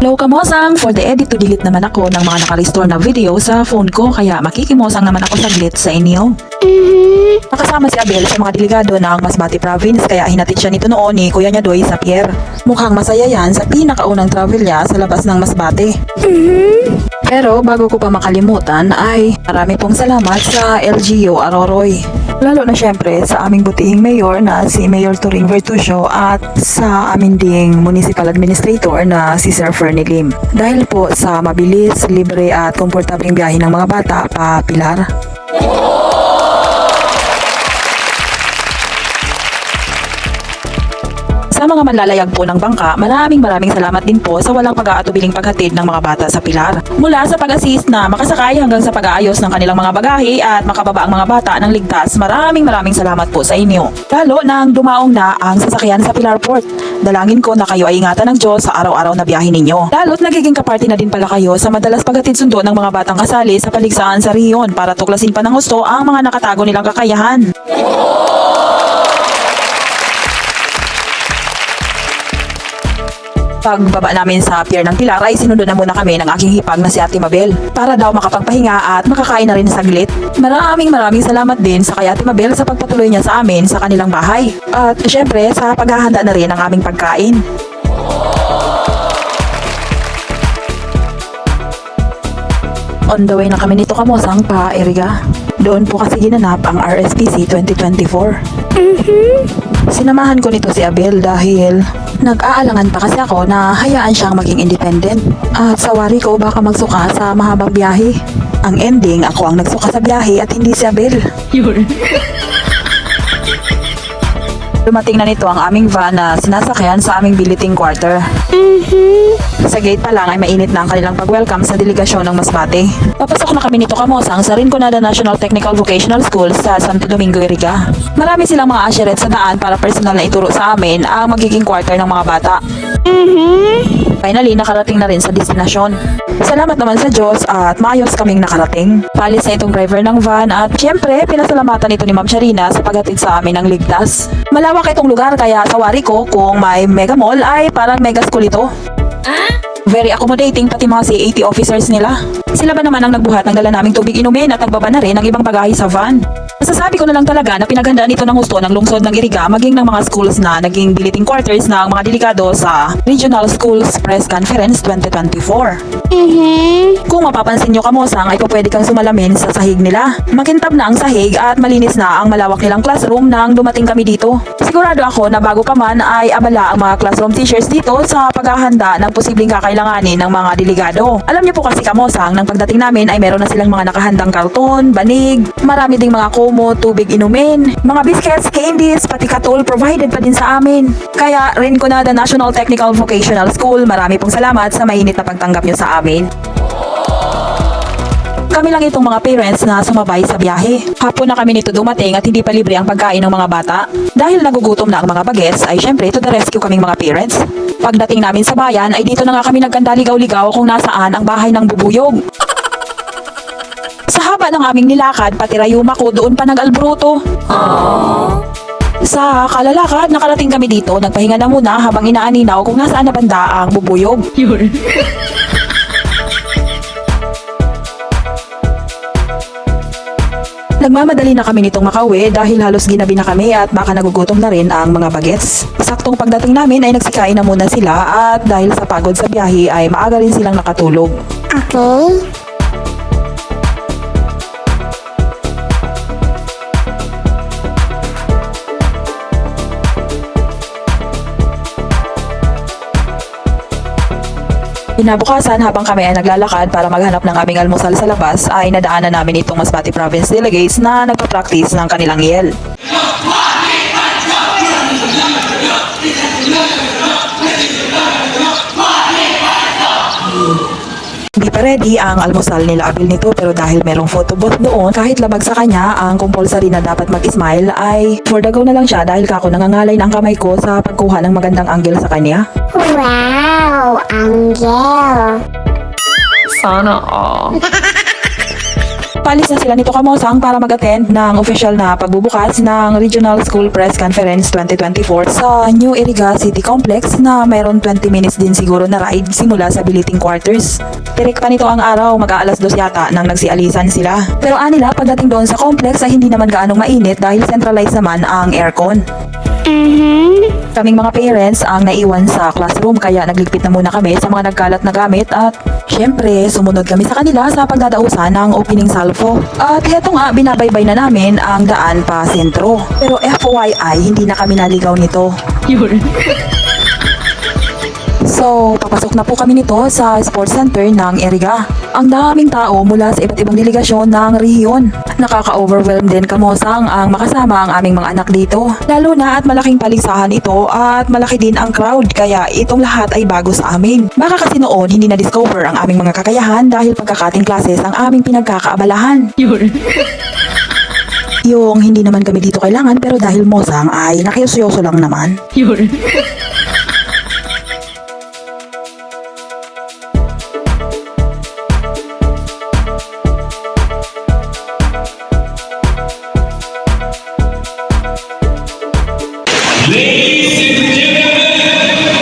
Hello kamosang! For the edit to delete naman ako ng mga nakarestore na video sa phone ko kaya makikimosang naman ako saglit sa inyo. Nakasama si Abel sa mga delegado ng Masbate Province kaya hinatid siya nito noon ni Kuya niya Doy sa pier. Mukhang masaya yan sa pinakaunang travel niya sa labas ng Masbate. Pero bago ko pa makalimutan ay marami pong salamat sa LGU Aroroy. Lalo na syempre sa aming butihing mayor na si Mayor Turing Vertusio at sa amin ding municipal administrator na si Sir Fernie Lim. Dahil po sa mabilis, libre at komportabling biyahe ng mga bata pa Pilar. Sa mga manlalayag po ng bangka, maraming salamat din po sa walang pag-aatubiling paghatid ng mga bata sa Pilar. Mula sa pag-assist na makasakay hanggang sa pag-aayos ng kanilang mga bagahe at makababa ang mga bata ng ligtas, maraming salamat po sa inyo. Lalo nang dumaong na ang sasakyan sa Pilar Port. Dalangin ko na kayo ay ingatan ng Diyos sa araw-araw na biyahe ninyo. Lalo't nagiging kaparty na din pala kayo sa madalas paghatid sundo ng mga batang kasali sa paligsahan sa riyon para tuklasin pa ng gusto ang mga nakatago nilang kakayahan. Pagbaba namin sa pier ng Pilar ay sinunod na muna kami ng aking hipag na si Ate Mabel para daw makapagpahinga at makakain na rin saglit. Maraming salamat din sa kay Ate Mabel sa pagpatuloy niya sa amin sa kanilang bahay. At syempre sa paghahanda na rin ng aming pagkain. On the way na kami nito kamosang pa Eriga. Doon po kasi ginanap ang RSPC 2024. Sinamahan ko nito si Abel dahil nag-aalangan pa kasi ako na hayaan siyang maging independent. At sa wari ko baka magsuka sa mahabang biyahe. Ang ending, ako ang nagsuka sa biyahe at hindi si Abel. Dumating na nito ang aming van na sinasakyan sa aming billeting quarter. Sa gate pa lang ay mainit na ang kanilang pag-welcome sa delegasyon ng Masbate. Papasok na kami nito kamosang sa Rinconada National Technical Vocational School sa Santo Domingo, Iriga. Marami silang mga asyeret sa daan para personal na ituro sa amin ang magiging quarter ng mga bata. Finally, nakarating na rin sa destinasyon. Salamat naman sa Diyos at maayos kaming nakarating. Palis na itong driver ng van at syempre, pinasalamatan ito ni Ma'am Sharina sa paghatid sa amin ng ligtas. Malawak itong lugar kaya sa wari ko kung may mega mall ay parang mega school ito. Very accommodating pati mga CAT officers nila. Sila ba naman ang nagbuhat ng dala naming tubig inumin at nagbaba na rin ng ibang bagahe sa van. Masasabi ko na lang talaga na pinaghandaan ito ng gusto ng lungsod ng Iriga maging ng mga schools na naging billeting quarters ng mga delegado sa Regional Schools Press Conference 2024. Kung mapapansin nyo kamosang ay pwede kang sumalamin sa sahig nila. Makintab na ang sahig at malinis na ang malawak nilang classroom nang dumating kami dito. Sigurado ako na bago pa man ay abala ang mga classroom teachers dito sa paghahanda ng posibleng kakailanganin ng mga delegado. Alam niyo po kasi kamosang nang pagdating namin ay meron na silang mga nakahandang karton, banig, marami ding mga komo, tubig inumin, mga biscuits, candies, pati katol provided pa din sa amin. Kaya Rinconada National Technical Vocational School, marami pong salamat sa mainit na pagtanggap niyo sa amin. Kami lang itong mga parents na sumabay sa biyahe. Hapon na kami nito dumating at hindi pa libre ang pagkain ng mga bata. Dahil nagugutom na ang mga bagets ay syempre to the rescue kaming mga parents. Pagdating namin sa bayan ay dito na nga kami nagkandaligaw-ligaw kung nasaan ang bahay ng bubuyog. Sa haba ng aming nilakad, pati rayuma ko doon pa nag-albruto. Sa kalalakad, nakarating kami dito, nagpahinga na muna habang inaaninaw kung nasaan na banda ang bubuyog. Nagmamadali na kami nitong makauwi dahil halos ginabi na kami at baka nagugutom na rin ang mga bagets. Saktong pagdating namin ay nagsikain na muna sila at dahil sa pagod sa biyahe ay maaga rin silang nakatulog. Okay. Kinabukasan habang kami ay naglalakad para maghanap ng aming almusal sa labas ay nadaanan namin itong Masbate Province delegates na nagpa-practice ng kanilang yel. Hindi pa ready ang almusal nila Abel nito pero dahil merong photo booth doon kahit labag sa kanya ang compulsory na dapat mag-smile ay for the go na lang siya dahil kako nangangalay ng kamay ko sa pagkuha ng magandang angle sa kanya. Wow, Angel. Sana all. Palis na sila nito kamosang para mag-attend ng official na pagbubukas ng Regional School Press Conference 2024 sa New Iriga City Complex na mayroon 20 minutes din siguro na ride simula sa Biliting Quarters. Tirik pa nito ang araw, mag-aalas 2 yata nang nagsialisan sila. Pero anila pagdating doon sa complex ay hindi naman gaanong mainit dahil centralized naman ang aircon. Kaming mga parents ang naiwan sa classroom kaya nagligpit na muna kami sa mga nagkalat na gamit at syempre sumunod kami sa kanila sa pagdadausan ng opening salvo. At heto nga binabaybay na namin ang daan pa sentro. Pero FYI hindi na kami naligaw nito. So, papasok na po kami nito sa sports center ng Iriga. Ang daming tao mula sa iba't ibang delegasyon ng rehiyon. Nakaka-overwhelm din kamosang ang makasama ang aming mga anak dito. Lalo na at malaking paligsahan ito at malaki din ang crowd kaya itong lahat ay bago sa amin. Baka kasi noon hindi na-discover ang aming mga kakayahan dahil pagkakating classes ang aming pinagkakaabalahan. Yung hindi naman kami dito kailangan pero dahil mosang ay nakiusyoso lang naman. Ladies and gentlemen,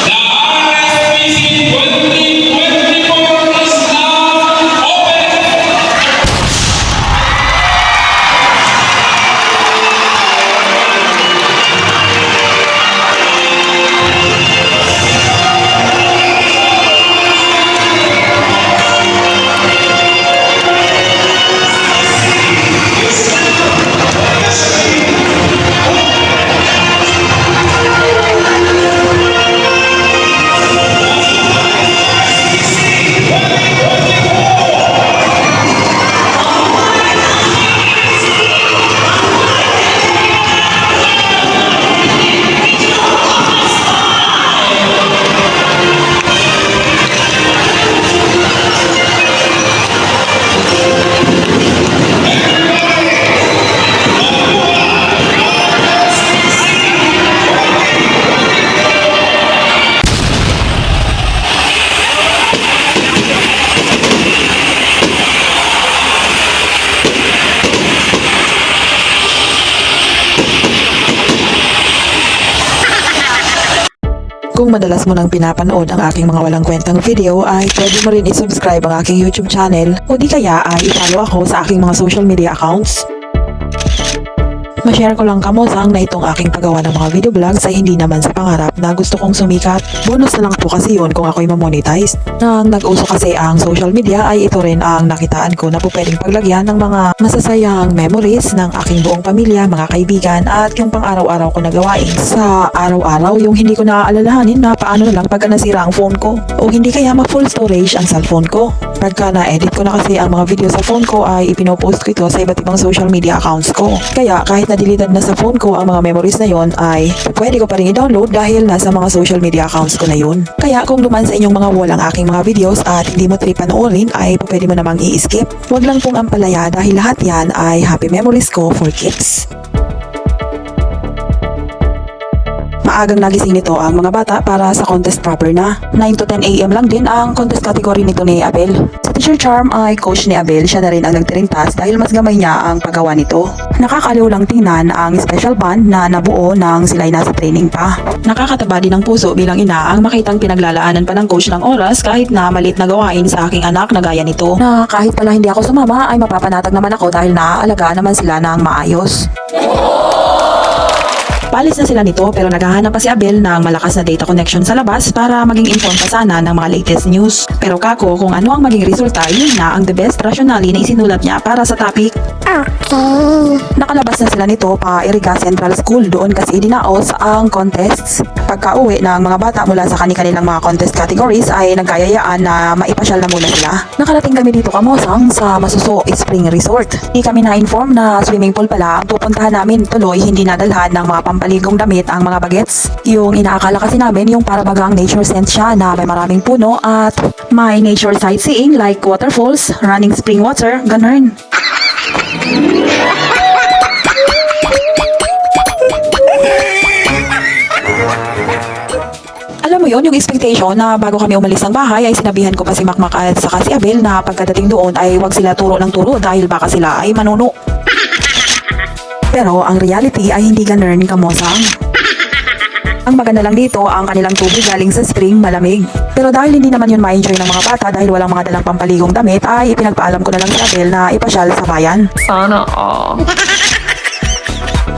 the RSPC 2024 is now open. Kung madalas mo nang pinapanood ang aking mga walang kwentang video ay pwede mo rin i-subscribe ang aking YouTube channel o di kaya ay i-follow ako sa aking mga social media accounts. Ma-share ko lang kamosang na itong aking paggawa ng mga video vlogs ay hindi naman sa pangarap na gusto kong sumikat. Bonus na lang po kasi yun kung ako'y mamonetize. Nang nag-uso kasi ang social media ay ito rin ang nakitaan ko na po pwedeng paglagyan ng mga masasayang memories ng aking buong pamilya, mga kaibigan at yung pang-araw-araw ko na gawain. Sa araw-araw yung hindi ko naaalalahanin na paano na lang pagka nasira ang phone ko o hindi kaya ma-full storage ang cellphone ko. Pagka na-edit ko na kasi ang mga video sa phone ko ay ipinopost ko ito sa iba't ibang social media accounts ko. Kaya kahit na-deleted na sa phone ko ang mga memories na yon ay pwede ko pa rin i-download dahil nasa mga social media accounts ko na yun. Kaya kung duman sa inyong mga wall ang aking mga videos at hindi mo ito panoorin ay pwede mo namang i-skip. Huwag lang pong ampalaya dahil lahat yan ay happy memories ko for keeps. Maagang nagising nito ang mga bata para sa contest proper na. 9 to 10 AM lang din ang contest category nito ni Abel. Si Teacher Charm ay coach ni Abel, siya na rin ang nagtirintas dahil mas gamay niya ang paggawa nito. Nakakaliw lang tingnan ang special band na nabuo nang sila'y nasa training pa. Nakakataba din ng puso bilang ina ang makitang pinaglalaanan pa ng coach ng oras kahit na maliit na gawain sa aking anak na gaya nito. Na kahit pala hindi ako sumama ay mapapanatag naman ako dahil naaalagaan naman sila ng maayos. Palis na sila nito pero naghahanap pa si Abel ng malakas na data connection sa labas para maging informed pa sana ng mga latest news. Pero kako kung ano ang maging resulta, yun na ang the best rationale na isinulat niya para sa topic. Okay. Nakalabas na sila nito pa Iriga Central School, doon kasi dinaos ang contests. Pagka-uwi ng mga bata mula sa kanilang mga contest categories ay nagkayayaan na maipasyal na muna sila. Nakarating kami dito kamosang sa Masuso Spring Resort. Hindi kami na-inform na swimming pool pala ang pupuntahan namin, tuloy hindi nadalhan ng mga pampaligong damit ang mga bagets. Yung inaakala kasi namin yung para bagang nature scent siya na may maraming puno at may nature sightseeing like waterfalls, running spring water, ganun. Alam mo yun, yung expectation na bago kami umalis ng bahay ay sinabihan ko pa si Makmak at saka si Abel na pagkadating doon ay wag sila turo ng turo dahil baka sila ay manuno. Pero ang reality ay hindi ganun, kamosang. Ang maganda lang dito, ang kanilang tubig galing sa spring malamig. Pero dahil hindi naman yun ma-enjoy ng mga bata dahil walang mga dalang pampaligong damit, ay ipinagpaalam ko na lang si Abel na ipasyal sa bayan. Sana all.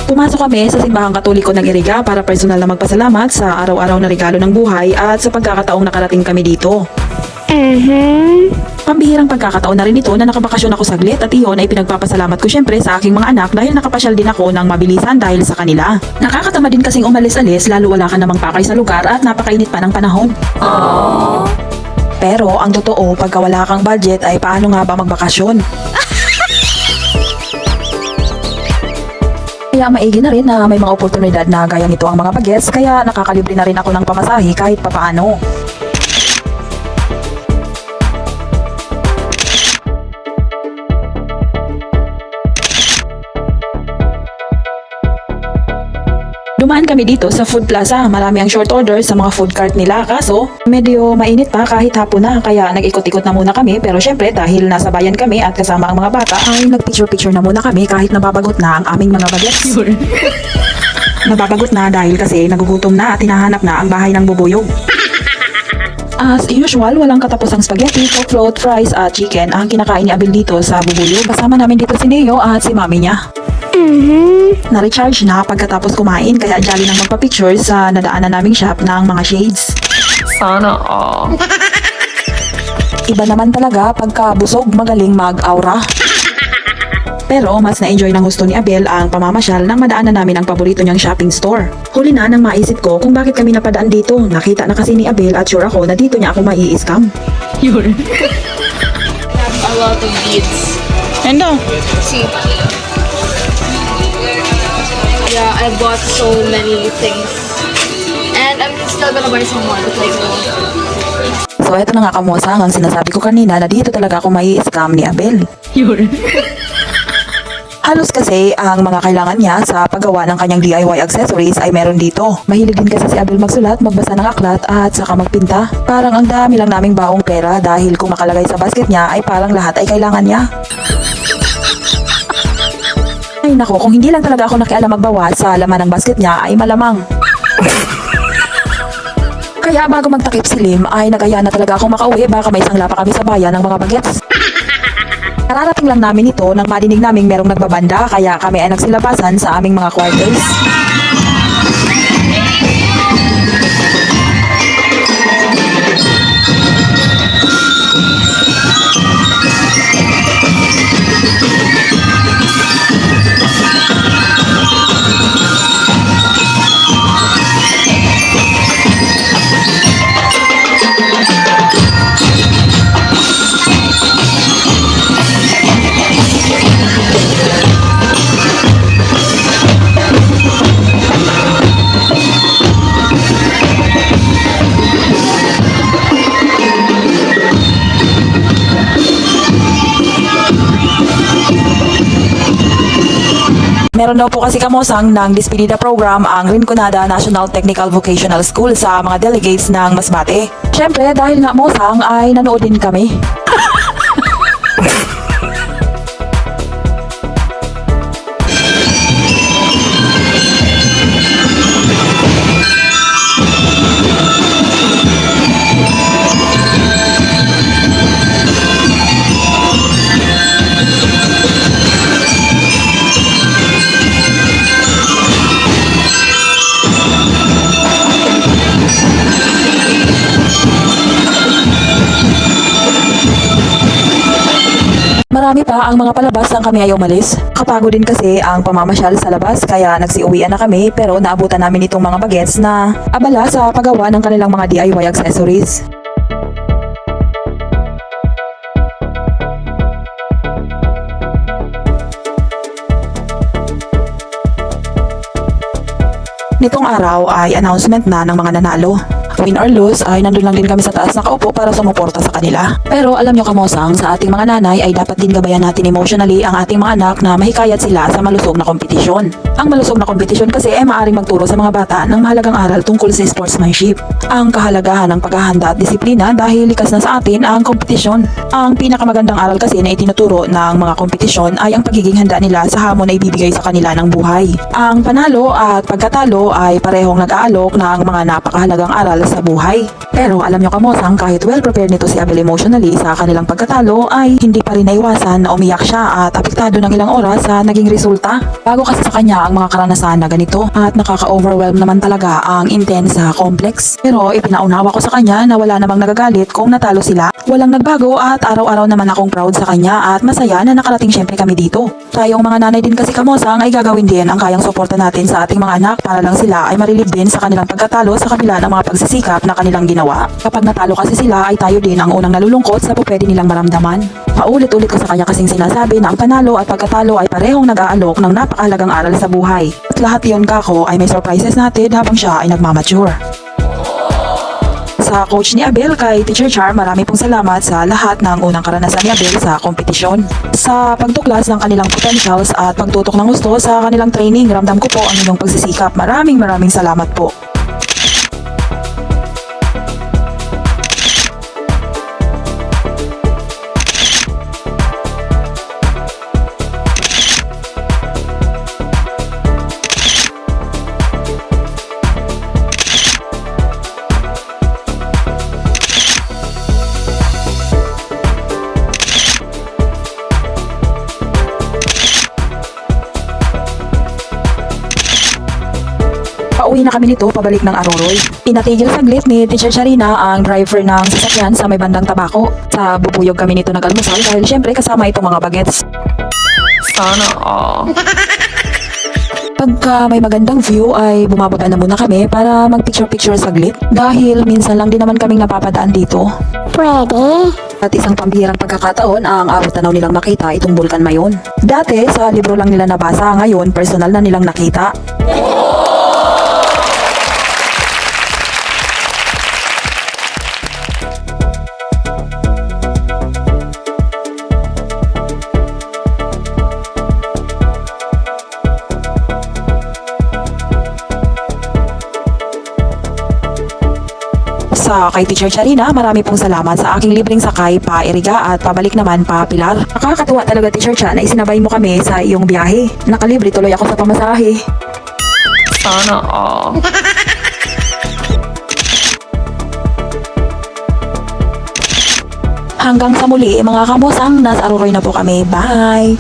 Pumasok kami sa simbahang katoliko ng Iriga para personal na magpasalamat sa araw-araw na regalo ng buhay at sa pagkakataong nakarating kami dito. Pambihirang pagkakataon na rin ito na nakabakasyon ako saglit at iyon ay pinagpapasalamat ko syempre sa aking mga anak dahil nakapasyal din ako ng mabilisan dahil sa kanila. Nakakatama din kasing umalis-alis lalo wala ka namang pakay sa lugar at napakainit pa ng panahon. Pero ang totoo, pagka wala kang budget ay paano nga ba magbakasyon? Kaya maigi na rin na may mga oportunidad na gaya nito ang mga bagets kaya nakakalibre na rin ako ng pamasahe kahit papaano. Dumaan kami dito sa Food Plaza. Marami ang short order sa mga food cart nila. Kaso, medyo mainit pa kahit hapon na. Kaya nag-ikot-ikot na muna kami. Pero syempre, dahil nasa bayan kami at kasama ang mga bata, ay nag-picture-picture na muna kami kahit nababagot na ang aming mga bagets. Nababagot na dahil kasi nagugutom na at hinahanap na ang bahay ng bubuyog. As usual, walang katapusang spaghetti, coke float, fries at chicken ang kinakain ni Abel dito sa bubuyog. Kasama namin dito si Neo at si mami niya. Na-recharge na pagkatapos kumain kaya jolly nang magpa-picture sa nadaanan naming shop ng mga shades. Sana all. Iba naman talaga pagka busog magaling mag-aura. Pero mas na-enjoy ng gusto ni Abel ang pamamasyal nang madaanan namin ang paborito niyang shopping store. Huli na nang maisip ko kung bakit kami napadaan dito. Nakita na kasi ni Abel at sure ako na dito niya ako mai-scam. Yun. A lot of beads. Endo? See. Yeah, I bought so many things. And I'm still gonna buy some more. Like, So eto na nga kamosang ang sinasabi ko kanina na dito talaga ako mai-scam ni Abel. Yun. Halos kasi ang mga kailangan niya sa paggawa ng kanyang DIY accessories ay meron dito. Mahilig din kasi si Abel magsulat, magbasa ng aklat at saka magpinta. Parang ang dami lang naming baong pera dahil kung nakalagay sa basket niya ay parang lahat ay kailangan niya. Ay nako, kung hindi lang talaga ako nakialam magbawas sa laman ng basket niya ay malamang. Kaya bago magtakip si Lim ay nagaya na talaga akong makauwi baka may sangla pa kami sa bayan ng mga bagets. Kararating lang namin ito nang marinig naming merong nagbabanda kaya kami ay nagsilabasan sa aming mga quarters. Meron daw po kasi kamosang ng Despedida program ang Rinconada National Technical Vocational School sa mga delegates ng Masbate. Syempre dahil nga mosang ay nanood din kami. Marami pa ang mga palabas nang kami ay umalis. Kapagod din kasi ang pamamasyal sa labas kaya nagsiuwian na kami pero naabutan namin itong mga bagets na abala sa paggawa ng kanilang mga DIY accessories. Nitong araw ay announcement na ng mga nanalo. Win or lose ay nandun lang din kami sa taas nakaupo para sumuporta sa kanila. Pero alam nyo kamosang, sa ating mga nanay ay dapat din gabayan natin emotionally ang ating mga anak na mahikayat sila sa malusog na kompetisyon. Ang malusog na kompetisyon kasi ay maaaring magturo sa mga bata ng mahalagang aral tungkol sa sportsmanship. Ang kahalagahan ng paghahanda at disiplina dahil likas na sa atin ang kompetisyon. Ang pinakamagandang aral kasi na itinuturo ng mga kompetisyon ay ang pagiging handa nila sa hamon na ibibigay sa kanila ng buhay. Ang panalo at pagkatalo ay parehong nag-aalok ng mga napakahalagang aral sa buhay. Pero alam nyo kamosang, kahit well prepared nito si Abel emotionally sa kanilang pagkatalo ay hindi pa rin naiwasan na umiyak siya at apektado ng ilang oras sa naging resulta. Bago kasi sa kanya ang mga karanasan na ganito at nakaka-overwhelm naman talaga ang intense sa complex. Pero ipinaunawa ko sa kanya na wala namang nagagalit kung natalo sila. Walang nagbago at araw-araw naman akong proud sa kanya at masaya na nakarating syempre kami dito. Tayong mga nanay din kasi kamosang ay gagawin din ang kayang suporta natin sa ating mga anak para lang sila ay marilib din sa kanilang pagkatalo sa kabila ng mga pagsisikap na kanilang ginawa. Kapag natalo kasi sila ay tayo din ang unang nalulungkot sa pwede nilang maramdaman. Paulit-ulit ko sa kanya kasing sinasabi na ang panalo at pagkatalo ay parehong nag-aalok ng napakahalagang aral sa buhay. At lahat yon kako ay may surprises natin habang siya ay nagmamature. Sa coach ni Abel kay Teacher Char, marami pong salamat sa lahat ng unang karanasan ni Abel sa kompetisyon. Sa pagtuklas ng kanilang potentials at pagtutok ng gusto sa kanilang training, ramdam ko po ang inyong pagsisikap. Maraming salamat po. Pauwi na kami nito pabalik ng Aroroy. Inatigil saglit ni Teacher Charina ang driver ng sasakyan sa may bandang Tabako. Sa bubuyog kami nito nag-almusal dahil syempre kasama itong mga bagets. Sana all. Pagka may magandang view ay bumababa na muna kami para mag-picture-picture saglit dahil minsan lang din naman kaming napapadaan dito. Pwede. At isang pambihirang pagkakataon ang araw-tanaw nilang makita itong Bulkan Mayon. Dati sa libro lang nila nabasa, ngayon personal na nilang nakita. Sa kay Teacher Charina, marami pong salamat sa aking libreng sakay pa Iriga at pabalik naman pa Pilar. Nakakatuwa talaga Teacher Chan na isinabay mo kami sa iyong biyahe. Nakalibre tuloy ako sa pamasahe. Sana all. Hanggang sa muli mga kamosang, nasa Aroroy na po kami. Bye!